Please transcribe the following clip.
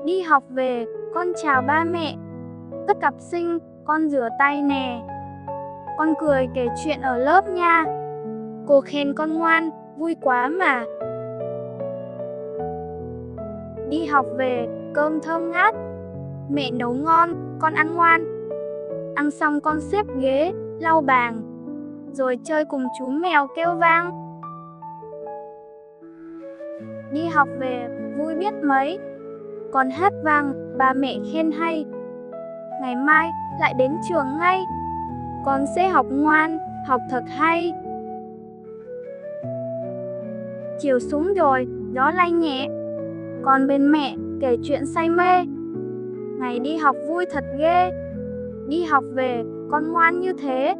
Đi học về, con chào ba mẹ. Tất cặp sinh, con rửa tay nè. Con cười kể chuyện ở lớp nha. Cô khen con ngoan, vui quá mà. Đi học về, cơm thơm ngát. Mẹ nấu ngon, con ăn ngoan. Ăn xong con xếp ghế, lau bàn, rồi chơi cùng chú mèo kêu vang. Đi học về, vui biết mấy. Con hát vang, ba mẹ khen hay. Ngày mai, lại đến trường ngay. Con sẽ học ngoan, học thật hay. Chiều xuống rồi, gió lay nhẹ. Con bên mẹ, kể chuyện say mê. Ngày đi học vui thật ghê. Đi học về, con ngoan như thế.